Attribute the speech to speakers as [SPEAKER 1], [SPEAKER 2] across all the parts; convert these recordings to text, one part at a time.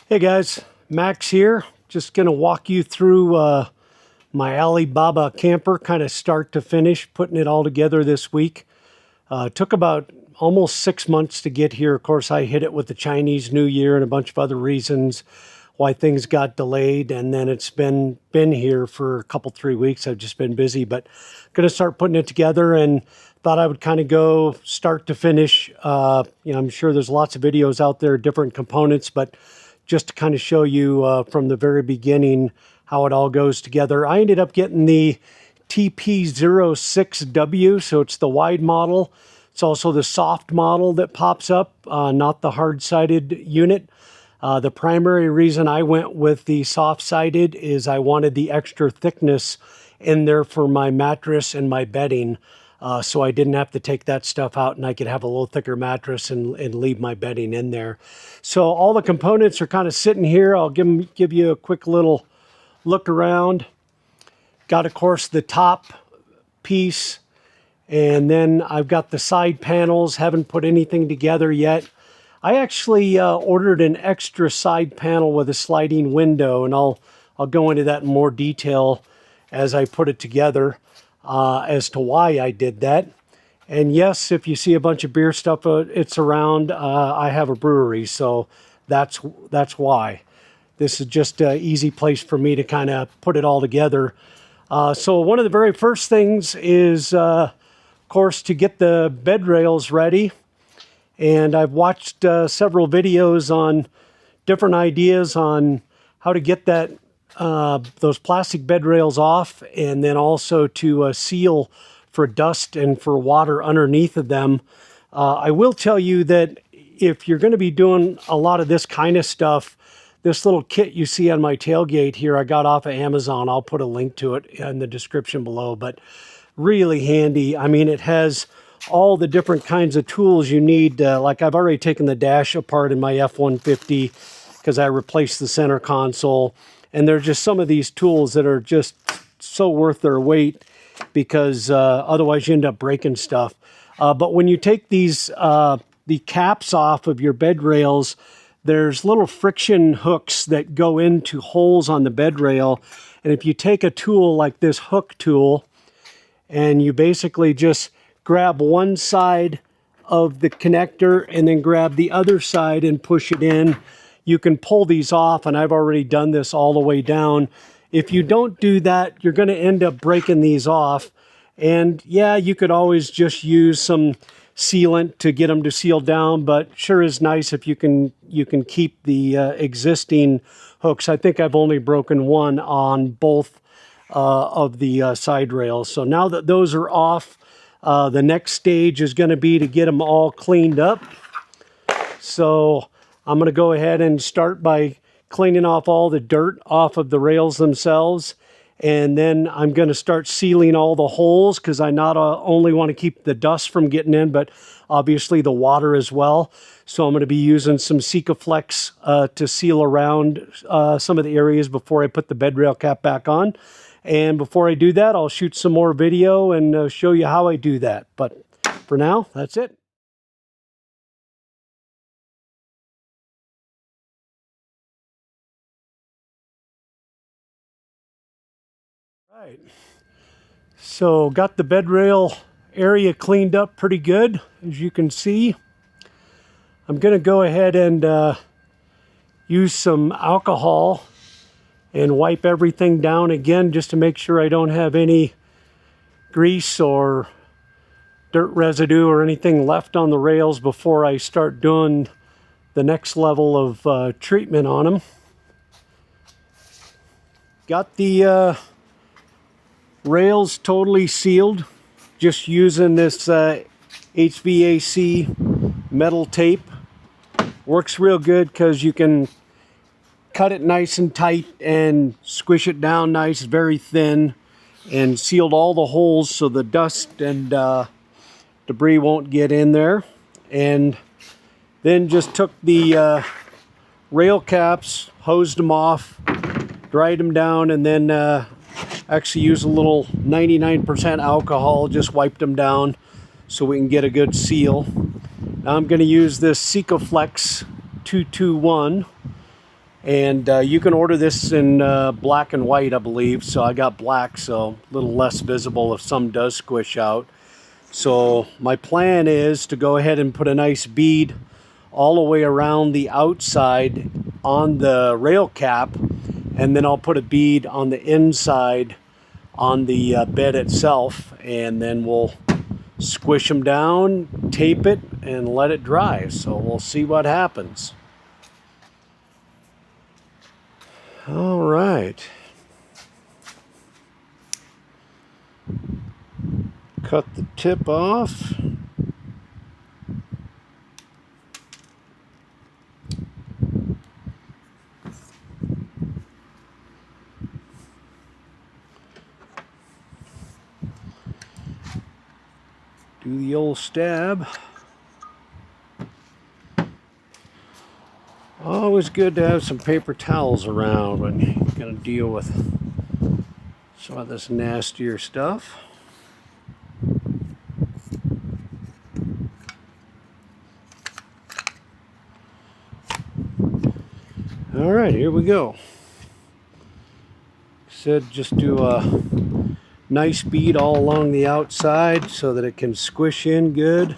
[SPEAKER 1] Hey guys, Max here. Just going to walk you through my Alibaba camper, kind of start to finish, putting it all together this week. Took about almost 6 months to get here. Of course, I hit it with the Chinese New Year and a bunch of other reasons why things got delayed, and then it's been here for a couple, 3 weeks. I've just been busy, but going to start putting it together and thought I would kind of go start to finish. I'm sure there's lots of videos out there, different components, but just to kind of show you from the very beginning how it all goes together. I ended up getting the TP06W, so it's the wide model. It's also the soft model that pops up, not the hard-sided unit. The primary reason I went with the soft-sided is I wanted the extra thickness in there for my mattress and my bedding. So I didn't have to take that stuff out and I could have a little thicker mattress and leave my bedding in there. So all the components are kind of sitting here. I'll give you a quick little look around. Got, of course, the top piece, and then I've got the side panels. Haven't put anything together yet. I actually ordered an extra side panel with a sliding window, and I'll go into that in more detail as I put it together. As to why I did that. And yes, if you see a bunch of beer stuff, it's around, I have a brewery, so that's why. This is just an easy place for me to kind of put it all together. So one of the very first things is, of course, to get the bed rails ready. And I've watched several videos on different ideas on how to get that those plastic bed rails off, and then also to seal for dust and for water underneath of them. I will tell you that if you're going to be doing a lot of this kind of stuff, this little kit you see on my tailgate here, I got off of Amazon. I'll put a link to it in the description below, but really handy. I mean, it has all the different kinds of tools you need. Like I've already taken the dash apart in my F-150 because I replaced the center console. And they're just some of these tools that are just so worth their weight because otherwise you end up breaking stuff. But when you take these, the caps off of your bed rails, there's little friction hooks that go into holes on the bed rail. And if you take a tool like this hook tool and you basically just grab one side of the connector and then grab the other side and push it in, you can pull these off, and I've already done this all the way down. If you don't do that, you're going to end up breaking these off. And yeah, you could always just use some sealant to get them to seal down, but sure is nice if you can keep the existing hooks. I think I've only broken one on both of the side rails. So now that those are off, the next stage is going to be to get them all cleaned up. So I'm going to go ahead and start by cleaning off all the dirt off of the rails themselves. And then I'm going to start sealing all the holes because I not only want to keep the dust from getting in, but obviously the water as well. So I'm going to be using some Sikaflex to seal around some of the areas before I put the bed rail cap back on. And before I do that, I'll shoot some more video and show you how I do that. But for now, that's it. Right, so got the bed rail area cleaned up pretty good, as you can see. I'm going to go ahead and use some alcohol and wipe everything down again just to make sure I don't have any grease or dirt residue or anything left on the rails before I start doing the next level of treatment on them. Got the rails totally sealed, just using this HVAC metal tape. Works real good because you can cut it nice and tight and squish it down nice, very thin, and sealed all the holes so the dust and debris won't get in there. And then just took the rail caps, hosed them off, dried them down, and then actually used a little 99% alcohol, just wiped them down so we can get a good seal. Now I'm going to use this Sikaflex 221 And you can order this in black and white, I believe. So I got black, so a little less visible if some does squish out. So my plan is to go ahead and put a nice bead all the way around the outside on the rail cap, and then I'll put a bead on the inside on the bed itself, and then we'll squish them down, tape it, and let it dry. So we'll see what happens. All right. Cut the tip off. Do the old stab. Always good to have some paper towels around when you're going to deal with some of this nastier stuff. All right, here we go. Said just do a nice bead all along the outside so that it can squish in good.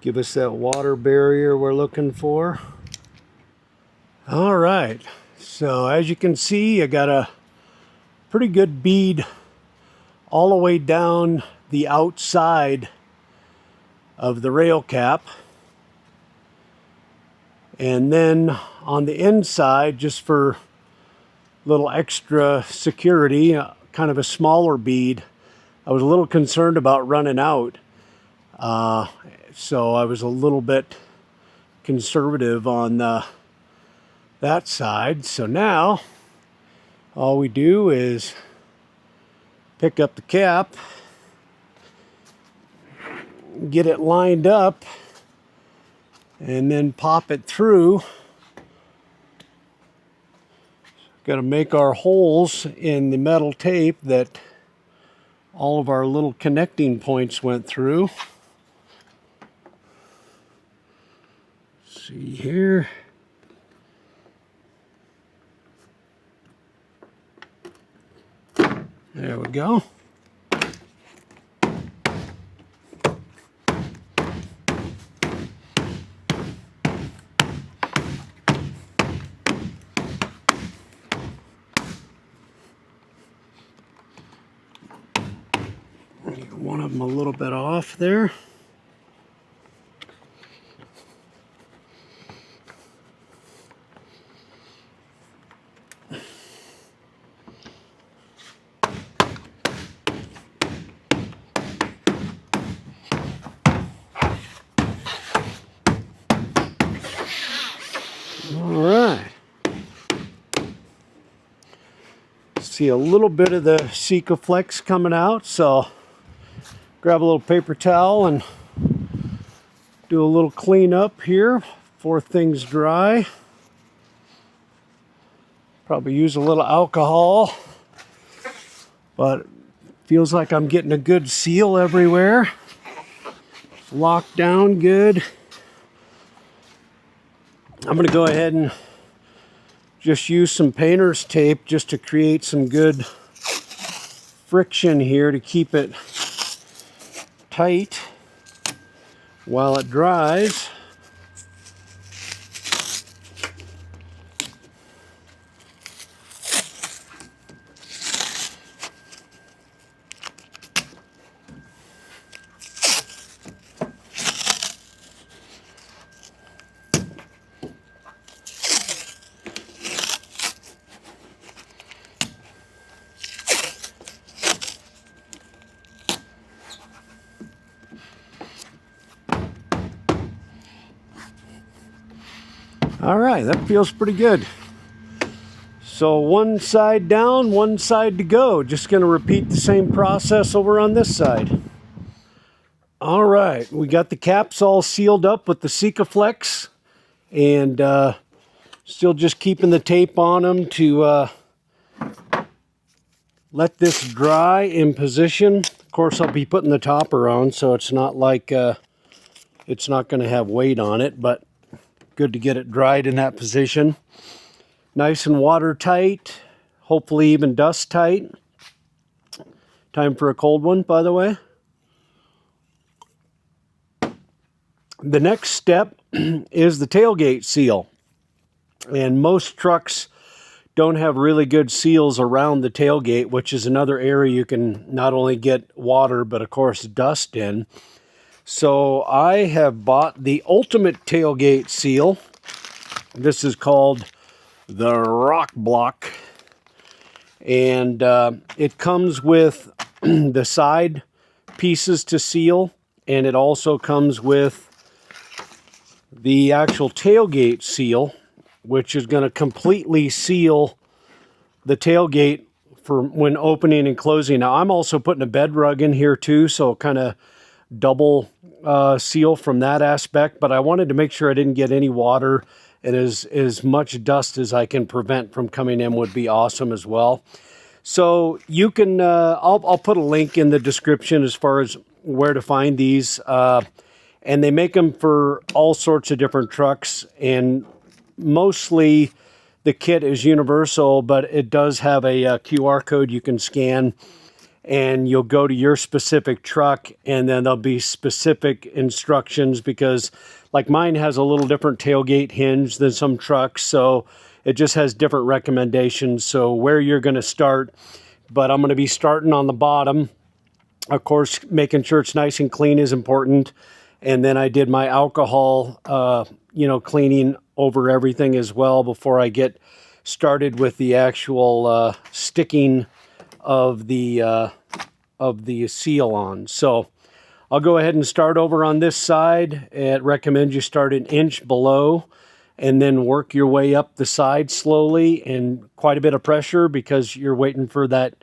[SPEAKER 1] Give us that water barrier we're looking for. All right, so as you can see, I got a pretty good bead all the way down the outside of the rail cap. And then on the inside, just for a little extra security, kind of a smaller bead. I was a little concerned about running out. So I was a little bit conservative on that side. So now all we do is pick up the cap, get it lined up, and then pop it through. Got to make our holes in the metal tape that all of our little connecting points went through. See here. There we go. One of them a little bit off there. All right. See a little bit of the Sikaflex coming out, so grab a little paper towel and do a little cleanup here before things dry. Probably use a little alcohol, but feels like I'm getting a good seal everywhere. Locked down good. I'm going to go ahead and just use some painter's tape just to create some good friction here to keep it tight while it dries. All right, that feels pretty good. So one side down, one side to go. Just going to repeat the same process over on this side. All right, we got the caps all sealed up with the Sikaflex, and still just keeping the tape on them to let this dry in position. Of course, I'll be putting the topper on, so it's not like it's not going to have weight on it, but good to get it dried in that position. Nice and watertight, hopefully even dust tight. Time for a cold one, by the way. The next step is the tailgate seal. And most trucks don't have really good seals around the tailgate, which is another area you can not only get water, but of course dust in. So I have bought the ultimate tailgate seal. This is called the Rock Block. And it comes with the side pieces to seal, and it also comes with the actual tailgate seal, which is going to completely seal the tailgate for when opening and closing. Now, I'm also putting a bed rug in here too, so kind of double seal from that aspect, but I wanted to make sure I didn't get any water, and as much dust as I can prevent from coming in would be awesome as well. So you can, I'll put a link in the description as far as where to find these, and they make them for all sorts of different trucks, and mostly the kit is universal, but it does have a QR code you can scan, and you'll go to your specific truck, and then there'll be specific instructions, because like mine has a little different tailgate hinge than some trucks, so it just has different recommendations. So where you're going to start, but I'm going to be starting on the bottom. Of course, making sure it's nice and clean is important. And then I did my alcohol, cleaning over everything as well before I get started with the actual sticking of the seal on. So I'll go ahead and start over on this side. It recommends you start an inch below and then work your way up the side slowly, and quite a bit of pressure because you're waiting for that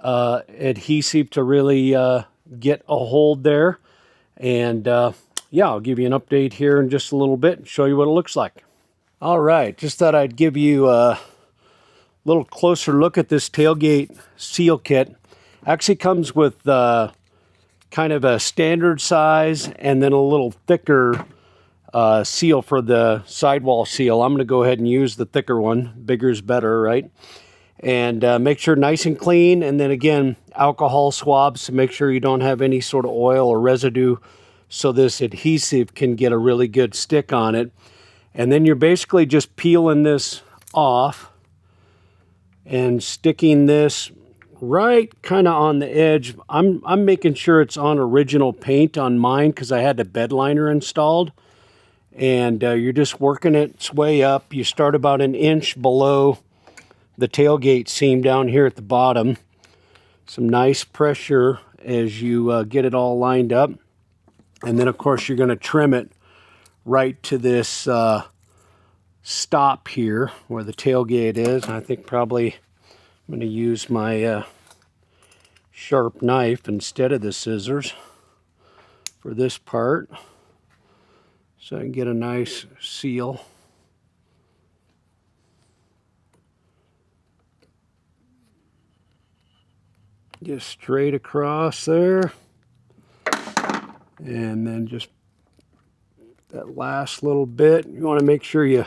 [SPEAKER 1] adhesive to really get a hold there. And yeah, I'll give you an update here in just a little bit and show you what it looks like. All right, just thought I'd give you a little closer look at this tailgate seal kit. Actually comes with kind of a standard size and then a little thicker seal for the sidewall seal. I'm going to go ahead and use the thicker one. Bigger is better, right? And make sure nice and clean. And then again, alcohol swabs to make sure you don't have any sort of oil or residue, so this adhesive can get a really good stick on it. And then you're basically just peeling this off and sticking this right kind of on the edge. I'm making sure it's on original paint on mine because I had the bed liner installed. And you're just working its way up. You start about an inch below the tailgate seam down here at the bottom. Some nice pressure as you get it all lined up. And then, of course, you're going to trim it right to this stop here where the tailgate is. I think probably I'm going to use my sharp knife instead of the scissors for this part, so I can get a nice seal. Just straight across there. And then just that last little bit, you want to make sure you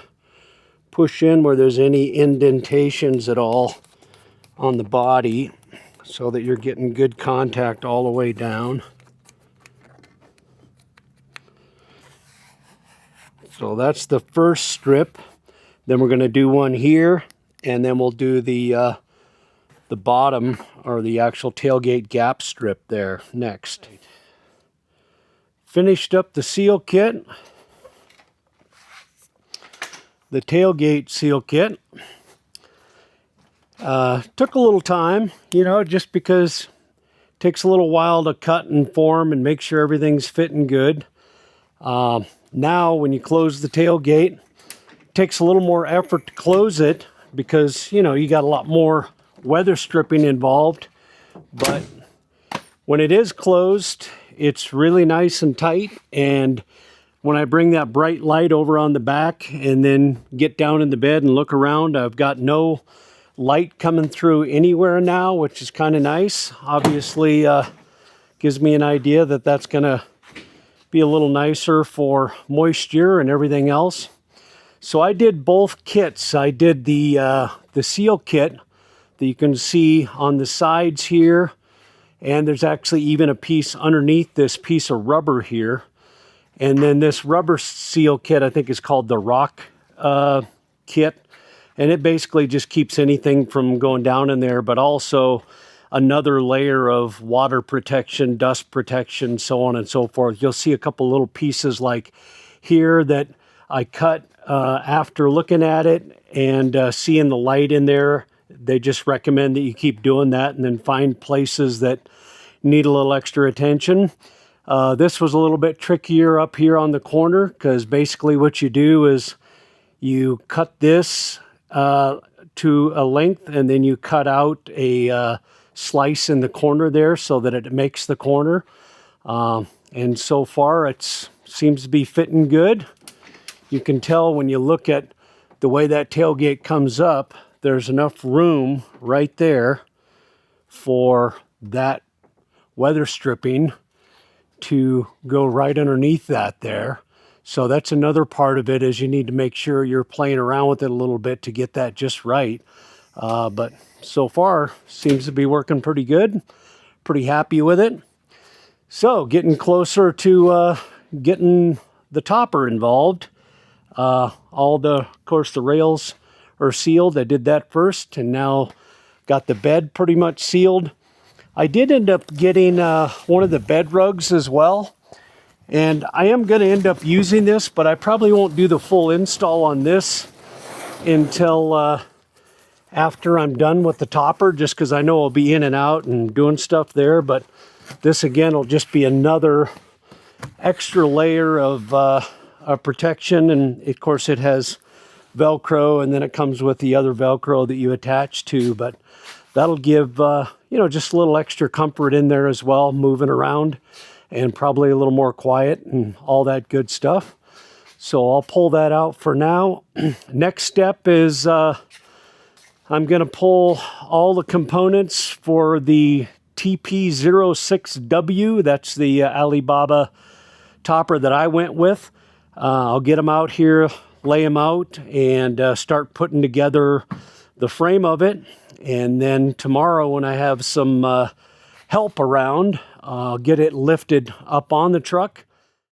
[SPEAKER 1] push in where there's any indentations at all on the body so that you're getting good contact all the way down. So that's the first strip. Then we're going to do one here, and then we'll do the bottom, or the actual tailgate gap strip there next. Finished up the seal kit, the tailgate seal kit. Took a little time, just because it takes a little while to cut and form and make sure everything's fitting good. Now, when you close the tailgate, it takes a little more effort to close it because, you got a lot more weather stripping involved. But when it is closed, it's really nice and tight. And when I bring that bright light over on the back and then get down in the bed and look around, I've got no light coming through anywhere now, which is kind of nice. Obviously gives me an idea that that's going to be a little nicer for moisture and everything else. So I did both kits. I did the seal kit that you can see on the sides here, and there's actually even a piece underneath this piece of rubber here. And then this rubber seal kit, I think is called the rock kit. And it basically just keeps anything from going down in there, but also another layer of water protection, dust protection, so on and so forth. You'll see a couple little pieces like here that I cut after looking at it and seeing the light in there. They just recommend that you keep doing that and then find places that need a little extra attention. This was a little bit trickier up here on the corner, because basically what you do is you cut this to a length, and then you cut out a slice in the corner there so that it makes the corner. And so far it seems to be fitting good. You can tell when you look at the way that tailgate comes up, there's enough room right there for that weather stripping to go right underneath that there. So that's another part of it, is you need to make sure you're playing around with it a little bit to get that just right. But so far seems to be working pretty good. Pretty happy with it. So getting closer to getting the topper involved. Of course, the rails are sealed. I did that first, and now got the bed pretty much sealed. I did end up getting one of the bed rugs as well. And I am going to end up using this, but I probably won't do the full install on this until after I'm done with the topper, just because I know I'll be in and out and doing stuff there. But this, again, will just be another extra layer of protection. And, of course, it has Velcro, and then it comes with the other Velcro that you attach to. But that'll give, just a little extra comfort in there as well, moving around. And probably a little more quiet and all that good stuff. So I'll pull that out for now. Next step is I'm going to pull all the components for the TP06W. That's the Alibaba topper that I went with. I'll get them out here, lay them out, and start putting together the frame of it. And then tomorrow, when I have some help around, I'll get it lifted up on the truck